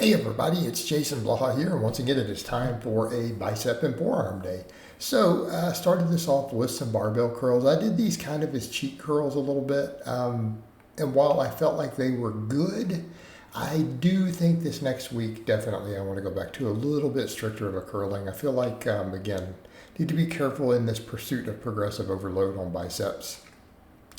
Hey everybody, it's Jason Blaha here, and once again it is time for a bicep and forearm day. So I started this off with some barbell curls. I did these kind of as cheat curls a little bit, and while I felt like they were good, I do think this next week definitely I want to go back to a little bit stricter of a curling. I feel like, again, need to be careful in this pursuit of progressive overload on biceps.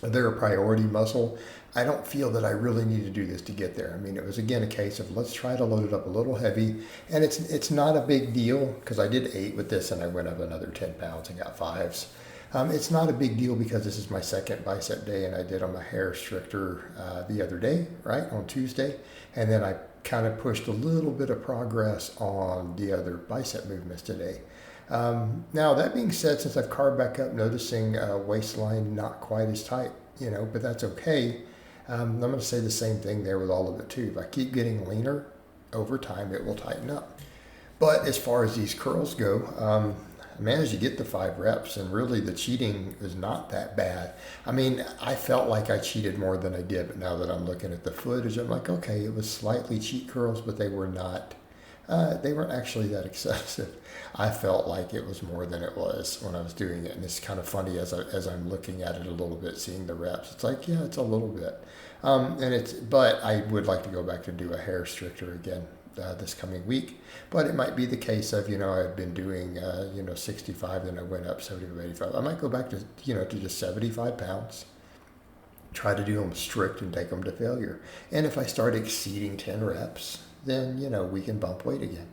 They're a priority muscle. I don't feel that I really need to do this to get there. I mean, it was again a case of let's try to load it up a little heavy, and it's not a big deal because I did 8 with this and I went up another 10 pounds and got 5s. It's not a big deal because this is my second bicep day, and I did on my hair stricter the other day, right, on Tuesday, and then I kind of pushed a little bit of progress on the other bicep movements today. Now, that being said, since I've carved back up, noticing waistline not quite as tight, but that's okay. I'm going to say the same thing there with all of it too. If I keep getting leaner over time, it will tighten up. But as far as these curls go, I managed to get the 5 reps, and really the cheating is not that bad. I mean, I felt like I cheated more than I did, but now that I'm looking at the footage, I'm like, okay, it was slightly cheat curls, but they were not. They weren't actually that excessive. I felt like it was more than it was when I was doing it, and it's kind of funny as I'm looking at it a little bit, seeing the reps. It's like, yeah, it's a little bit, but I would like to go back to do a hair stricter again this coming week. But it might be the case of I've been doing 65, then I went up 75, 85. I might go back to to just 75 pounds. Try to do them strict and take them to failure. And if I start exceeding 10 reps, then we can bump weight again,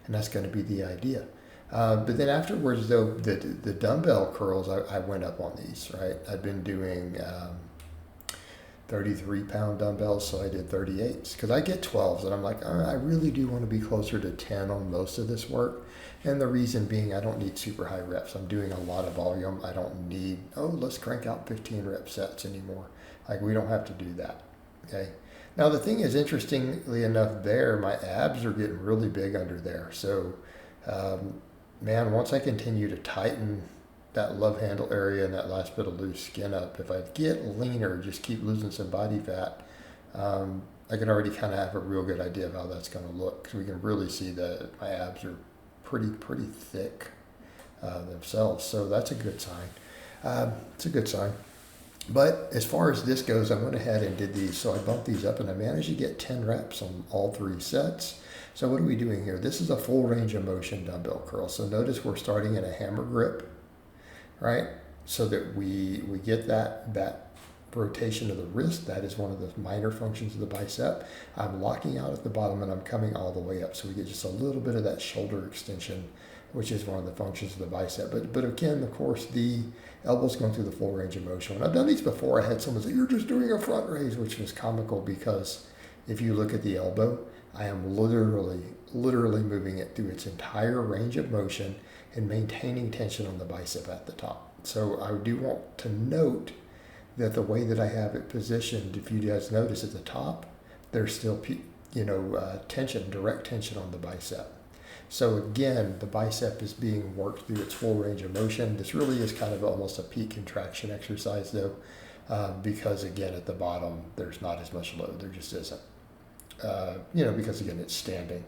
and that's going to be the idea. But then afterwards, though, the dumbbell curls, I went up on these, right? I've been doing 33-pound dumbbells, so I did 38s because I get 12s, and I'm like, I really do want to be closer to 10 on most of this work. And the reason being, I don't need super high reps. I'm doing a lot of volume. I don't need, let's crank out 15 rep sets anymore. Like, we don't have to do that, okay? Now, the thing is, interestingly enough, my abs are getting really big under there. So, man, once I continue to tighten that love handle area and that last bit of loose skin up, if I get leaner, just keep losing some body fat, I can already kind of have a real good idea of how that's going to look. Because we can really see that my abs are pretty thick themselves. So that's a good sign. It's a good sign. But as far as this goes, I went ahead and did these. So I bumped these up, and I managed to get 10 reps on all 3 sets. So what are we doing here? This is a full range of motion dumbbell curl. So notice we're starting in a hammer grip, right? So that we get that rotation of the wrist. That is one of the minor functions of the bicep. I'm locking out at the bottom, and I'm coming all the way up. So we get just a little bit of that shoulder extension, which is one of the functions of the bicep. But again, of course, the elbow's going through the full range of motion. When I've done these before, I had someone say, you're just doing a front raise, which was comical because if you look at the elbow, I am literally moving it through its entire range of motion and maintaining tension on the bicep at the top. So I do want to note that the way that I have it positioned, if you guys notice at the top, there's still tension, direct tension on the bicep. So again, the bicep is being worked through its full range of motion. This really is kind of almost a peak contraction exercise though, because again, at the bottom, there's not as much load. There just isn't, because again, it's standing.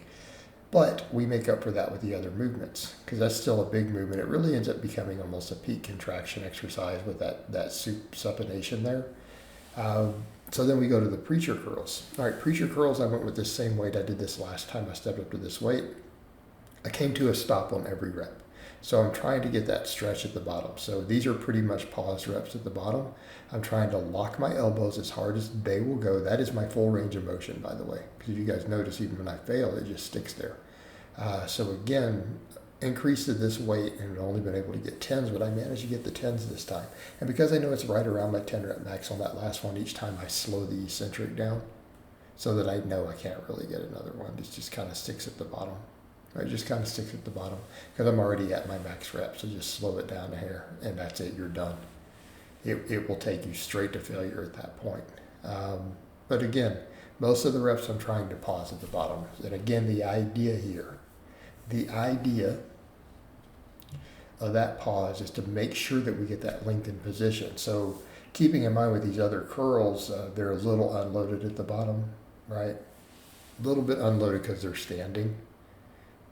But we make up for that with the other movements because that's still a big movement. It really ends up becoming almost a peak contraction exercise with that supination there. So then we go to the preacher curls. All right, preacher curls, I went with this same weight. I did this last time I stepped up to this weight. I came to a stop on every rep. So I'm trying to get that stretch at the bottom. So these are pretty much paused reps at the bottom. I'm trying to lock my elbows as hard as they will go. That is my full range of motion, by the way. Because if you guys notice, even when I fail, it just sticks there. So again, increase to this weight, and I've only been able to get 10s, but I managed to get the 10s this time. And because I know it's right around my 10 rep max on that last one, each time I slow the eccentric down so that I know I can't really get another one. It just kind of sticks at the bottom. It just kind of sticks at the bottom because I'm already at my max rep. So just slow it down a hair, and that's it. You're done. It will take you straight to failure at that point. But again, most of the reps I'm trying to pause at the bottom. And again, the idea of that pause is to make sure that we get that lengthened position. So keeping in mind with these other curls, they're a little unloaded at the bottom, right? A little bit unloaded because they're standing,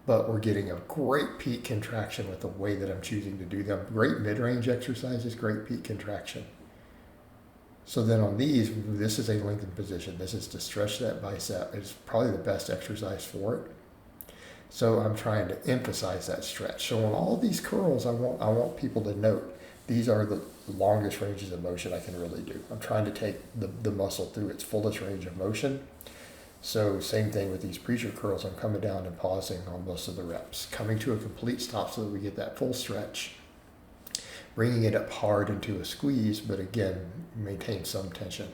but we're getting a great peak contraction with the way that I'm choosing to do them. Great mid-range exercises, great peak contraction. So then on these, this is a lengthened position. This is to stretch that bicep. It's probably the best exercise for it. So I'm trying to emphasize that stretch. So on all these curls, I want people to note these are the longest ranges of motion I can really do. I'm trying to take the muscle through its fullest range of motion. So same thing with these preacher curls. I'm coming down and pausing on most of the reps, coming to a complete stop so that we get that full stretch, bringing it up hard into a squeeze, but again, maintain some tension.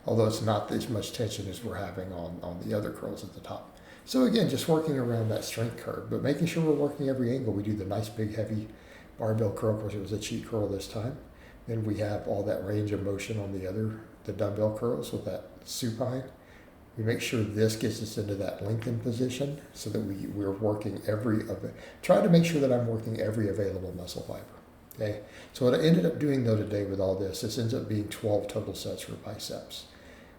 Although it's not as much tension as we're having on the other curls at the top. So again, just working around that strength curve, but making sure we're working every angle. We do the nice big heavy barbell curl. Of course, it was a cheat curl this time. Then we have all that range of motion on the dumbbell curls with that supine. We make sure this gets us into that lengthened position so that we're working try to make sure that I'm working every available muscle fiber. Okay. So what I ended up doing though today with all this ends up being 12 total sets for biceps,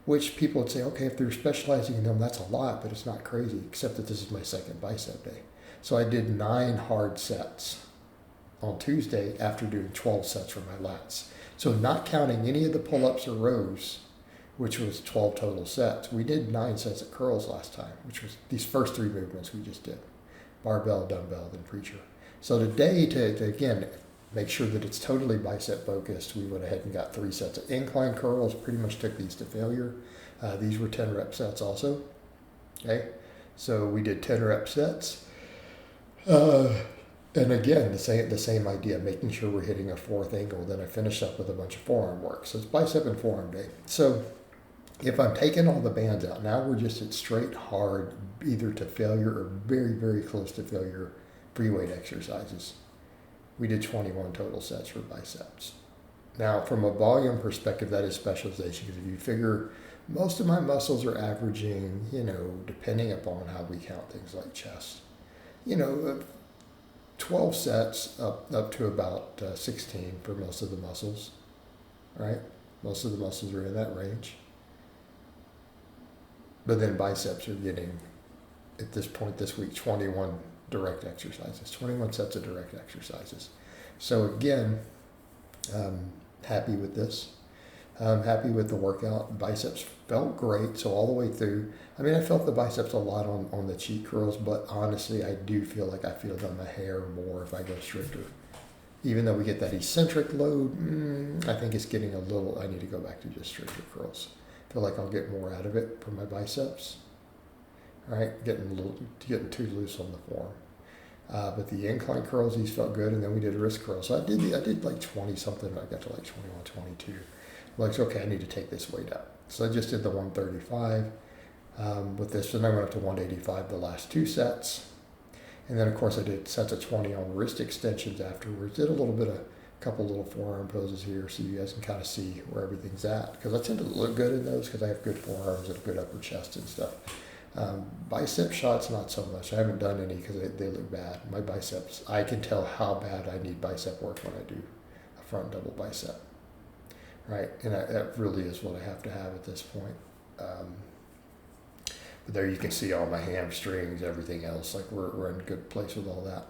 which people would say, okay, if they're specializing in them, that's a lot, but it's not crazy, except that this is my second bicep day. So I did 9 hard sets on Tuesday after doing 12 sets for my lats. So not counting any of the pull-ups or rows, which was 12 total sets. We did 9 sets of curls last time, which was these first 3 movements we just did. Barbell, dumbbell, then preacher. So today, to again, make sure that it's totally bicep focused, we went ahead and got 3 sets of incline curls, pretty much took these to failure. These were 10 rep sets also. Okay, so we did 10 rep sets. And again, the same idea, making sure we're hitting a 4th angle. Then I finish up with a bunch of forearm work. So it's bicep and forearm day. So if I'm taking all the bands out, now we're just at straight hard, either to failure or very, very close to failure free weight exercises. We did 21 total sets for biceps. Now, from a volume perspective, that is specialization, because if you figure most of my muscles are averaging, depending upon how we count things like chest, 12 sets up to about 16 for most of the muscles, right? Most of the muscles are in that range. But then biceps are getting, at this point this week, 21 direct exercises, 21 sets of direct exercises. So again, happy with this. I'm happy with the workout. Biceps felt great, so all the way through. I felt the biceps a lot on the cheat curls, but honestly, I do feel like I feel them a hair more if I go stricter. Even though we get that eccentric load, I think it's getting I need to go back to just stricter curls. I feel like I'll get more out of it for my biceps. All right, getting too loose on the forearm. But the incline curls, these felt good, and then we did wrist curls. So I did like 20 something. I got to like 21, 22. Like, okay, I need to take this weight up. So I just did the 135 with this, and I went up to 185 the last 2 sets. And then, of course, I did sets of 20 on wrist extensions afterwards. Did a couple little forearm poses here so you guys can kind of see where everything's at. Because I tend to look good in those because I have good forearms and a good upper chest and stuff. Bicep shots, not so much. I haven't done any because they look bad. My biceps, I can tell how bad I need bicep work when I do a front double bicep. Right, and that really is what I have to have at this point. But there you can see all my hamstrings, everything else. Like we're in a good place with all that.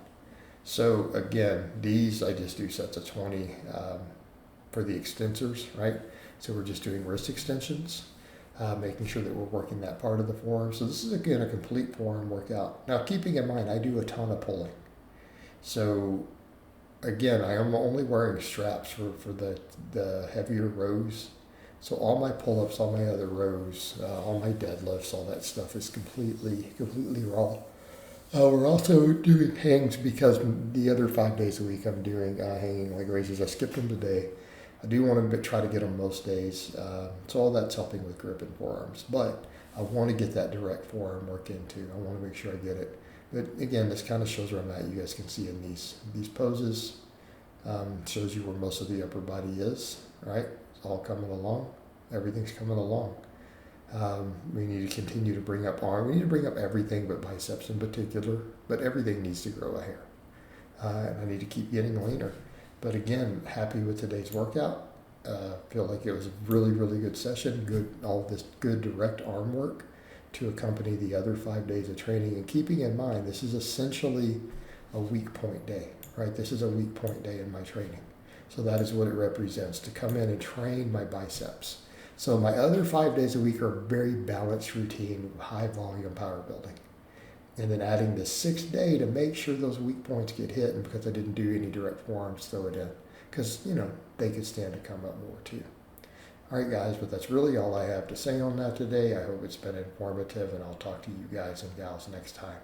So again, these I just do sets of 20 for the extensors, right? So we're just doing wrist extensions, making sure that we're working that part of the forearm. So this is again a complete forearm workout. Now keeping in mind, I do a ton of pulling. So again, I am only wearing straps for the heavier rows. So all my pull-ups, all my other rows, all my deadlifts, all that stuff is completely raw. We're also doing hangs because the other 5 days a week I'm doing hanging leg raises. I skipped them today. I do want to try to get them most days. So all that's helping with grip and forearms. But I want to get that direct forearm work in too. I want to make sure I get it. But again, this kind of shows where I'm at. You guys can see in these poses. Shows you where most of the upper body is, right? It's all coming along. Everything's coming along. We need to continue to bring up arm. We need to bring up everything but biceps in particular. But everything needs to grow a hair. And I need to keep getting leaner. But again, happy with today's workout. Feel like it was a really, really good session. All this good direct arm work. to accompany the other 5 days of training. And keeping in mind, this is essentially a weak point day, right? This is a weak point day in my training. So that is what it represents, to come in and train my biceps. So my other 5 days a week are very balanced routine, high volume power building. And then adding the 6th day to make sure those weak points get hit, and because I didn't do any direct forearms, throw it in. Because, they could stand to come up more too. All right, guys, but that's really all I have to say on that today. I hope it's been informative, and I'll talk to you guys and gals next time.